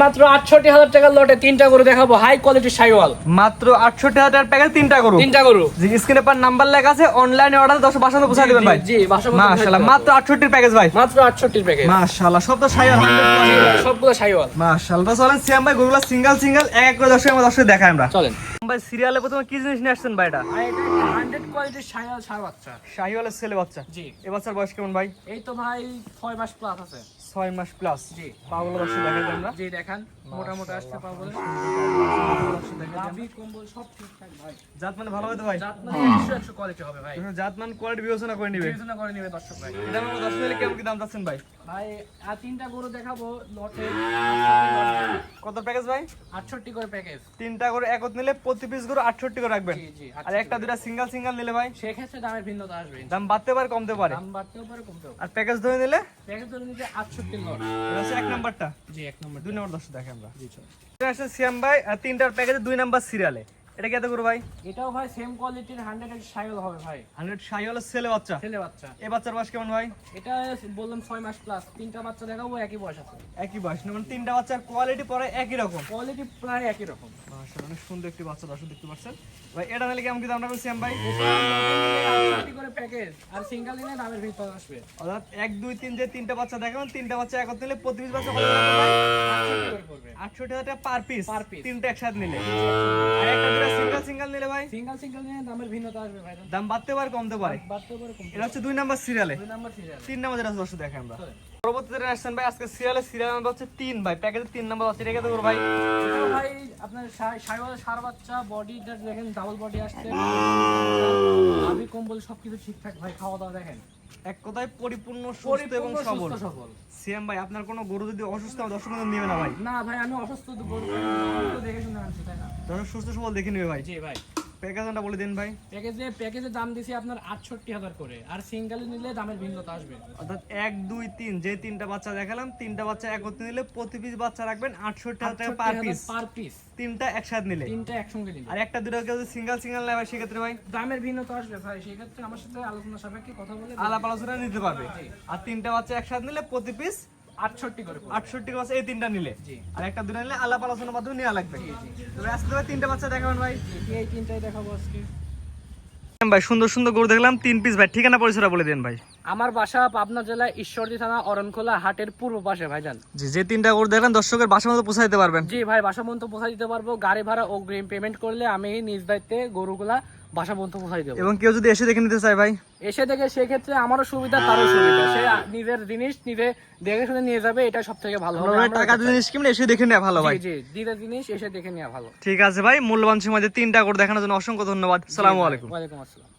মাত্র ৬৮,০০০ টাকার লটে তিনটা গরু দেখাবো, হাই কোয়ালিটি শাইওয়াল। মাত্র ৬৮,০০০ টাকার প্যাকেজ তিনটা গরু। জি, স্ক্রিনে পার নাম্বার লেখা আছে, অনলাইনে অর্ডার 10 বাসাতে পৌঁছে দিবেন ভাই। জি, মাশাআল্লাহ, মাত্র ৬৮ প্যাকেজ ভাই, মাত্র ৬৮ প্যাকেজ। মাশাআল্লাহ, সব তো শাইওয়াল, সবগুলো শাইওয়াল। মাশাআল্লাহ। চলেন সিয়াম ভাই গরুগুলো সিঙ্গেল এক এক করে দর্শক দেখাই আমরা। চলেন ভাই, সিরিয়ালে প্রথমে কি জিনিস নিয়ে আসছেন ভাই? এটা ভাই, এটা 100 কোয়ালিটির শাইওয়াল ষাঁড় বাচ্চা। শাহিওয়ালের ছেলে বাচ্চা। জি। এই বাচ্চার বয়স কেমন ভাই? এই তো ভাই 6 মাস প্লাস আছে। 6 মাস প্লাস। জি। পাগুলো দর্শক দেখাই আমরা। জি, দেখান মোটামুটি আসছে পাবো। লাভি কম্বল সব ঠিকঠাক ভাই। জাত মানে ভালো হবে তো ভাই? জাত মানে 100 কোয়ালিটি হবে ভাই। জাত মান কোয়ালিটি বিবেচনা করে নিবে। বিবেচনা করে নিবে দর্শক ভাই। এটা আমরা দর্শক নিলে কেমন কি দাম চাচ্ছেন ভাই? ভাই আর তিনটা গরু দেখাবো লটে। কত প্যাকেজ ভাই? ৬৮ করে প্যাকেজ। তিনটা করে একত নিলে প্রতি পিস করে ৬৮ করে রাখবেন। জি জি। আর একটা দুটা সিঙ্গেল নিলে ভাই সেক্ষেত্রে দামের ভিন্নতা আসবে। দাম বাড়তে পারে কমতে পারে। দাম বাড়তেও পারে কমতেও পারে। আর প্যাকেজ ধরে নিলে প্যাকেজ ধরে নিতে ৬৮ লট। এটা হচ্ছে ১ নাম্বারটা। জি, 1 নম্বর। ২ নাম্বার দর্শক দেখে আমরা। জি চল। এটা আসছে সিয়াম ভাই, আর তিনটার প্যাকেজে ২ নাম্বার সিরিয়ালে। এটা কি এত করে ভাই? এটাও ভাই সেম কোয়ালিটির 100 শাইওয়াল হবে ভাই। 100 শাহিওয়ালের ছেলে বাচ্চা। ছেলে বাচ্চা। এই বাচ্চার বয়স কেমন ভাই? এটা বললাম 6 মাস প্লাস। তিনটা বাচ্চা দেখাবো, একই বয়স আছে। একই বয়স না, মানে তিনটা বাচ্চার কোয়ালিটি পরে একই রকম। কোয়ালিটি প্রায় একই রকম। মাশাআল্লাহ, অনেক সুন্দর একটি বাচ্চা দর্শক দেখতে পাচ্ছেন ভাই। এটা নিলে কেমন কি দাম রাখবেন সিয়াম ভাই? ৬৮ করে প্যাকেজ আর সিঙ্গেল নিলে দামের ভিতর আসবে। অর্থাৎ 1 2 3 যে তিনটা বাচ্চা দেখাবেন, তিনটা বাচ্চা একত্রে নিলে প্রতি পিস বাচ্চা কত টাকা ভাই? ৬৮ করে পড়বে। ৬৮,০০০ টাকা পার পিস। Per piece। তিনটা একসাথে নিলে। আর একটা দুটা সিঙ্গেল নিলে ভাই সিঙ্গেল নিলে দামের ভিন্নতা আসবে ভাই। দাম বাড়তে পারে কমতে পারে। বাড়তেও পারে কমতেও এটা হচ্ছে 2 নাম্বার সিরিয়ালে। পারে। 2 নম্বর সিরিয়াল। 3 নাম্বার যেটা দর্শক দেখে আমরা। চলেন। পরবর্তীতে যেটা আসছেন ভাই, আজকে সিরিয়াল নাম্বার হচ্ছে 3 ভাই। প্যাকেজে 3 নাম্বার আছে। এটা কত করে ভাই? এটাও ভাই আপনার শাইওয়াল ষাঁড় বাচ্চা, বডিটা দেখেন ডাবল বডি আসছে। লাভি কম্বল সবকিছু ঠিকঠাক ভাই। খাওয়া দাওয়া দেখেন এক কথায় পরিপূর্ণ সুস্থ এবং সবল। সুস্থ সবল। সিএম ভাই, আপনার কোনো গরু যদি অসুস্থ হয় দর্শক নিবে না ভাই? না ভাই, আমি অসুস্থ গরু তো দেখে শুনে আনছি, তাই না? দর্শক সুস্থ সবল দেখে নেবে ভাই। জি ভাই। প্যাকেজটা বলে দিন ভাই। প্যাকেজের দাম দিছি আপনার ৬৮,০০০ করে, আর সিঙ্গেল নিলে দামের ভিন্নতা আসবে। অর্থাৎ 1 2 3 যে তিনটা বাচ্চা দেখালাম, তিনটা বাচ্চা একত্রে নিলে প্রতি পিস বাচ্চা রাখবেন ৬৮,০০০ টাকা পার পিস। Per piece. তিনটা একসাথে নিলে। তিনটা একসঙ্গে নিলে আর একটা দুটো কেউ সিঙ্গেল নেয় ভাই, সেক্ষেত্রে ভাই দামের ভিন্নতা আসবে ভাই। সেক্ষেত্রে আমার সাথে আলোচনা সাপেক্ষে কথা বলে আলাপ আলোচনা নিতে পারবে। আর তিনটা বাচ্চা একসাথে নিলে প্রতি পিস ৬৮ করে পড়বে। ৬৮ বাচ্চা এই তিনটা নিলে। জি। আর একটা দুটো নিলে আলাপ আলোচনার মাধ্যমে নেওয়া লাগবে। তবে আজকে ভাই তিনটা বাচ্চা দেখাবেন ভাই। এই তিনটাই দেখাবো আজকে। ভাই সুন্দর সুন্দর গরু দেখলাম 3 পিস ভাই। ঠিকানা পরিচয়টা বলে দেন ভাই। আমার বাসা পাবনা জেলা ঈশ্বরদী থানা অরণখোলা হাটের পূর্ব পাশে ভাইজান। জি, যে তিনটা গরু দেখলেন দর্শকের বাসার মতো পৌঁছে দিতে পারবেন। জি ভাই, বাসা পর্যন্ত পৌঁছে দিতে পারবো। গাড়ি ভাড়া অগ্রিম পেমেন্ট করলে আমি নিজ দায়িত্বে গরুগুলা বাসা পর্যন্ত পৌঁছে দেবো। এবং কেউ যদি এসে দেখে নিতে চায় ভাই? এসে দেখে সেক্ষেত্রে আমারও সুবিধা, তারও সুবিধা। সে নিজের জিনিস নিজে দেখে শুনে নিয়ে যাবে, এটা সব থেকে ভালো হবে। টাকা জিনিস কিনলে এসে দেখে নেওয়া ভালো ভাই। জি, নিজের জিনিস এসে দেখে নেওয়া ভালো। ঠিক আছে ভাই, মূল্যবান সময় দিয়ে তিনটা গরু দেখানোর জন্য অসংখ্য ধন্যবাদ। আসসালামু আলাইকুম। ওয়ালাইকুম আসসালাম।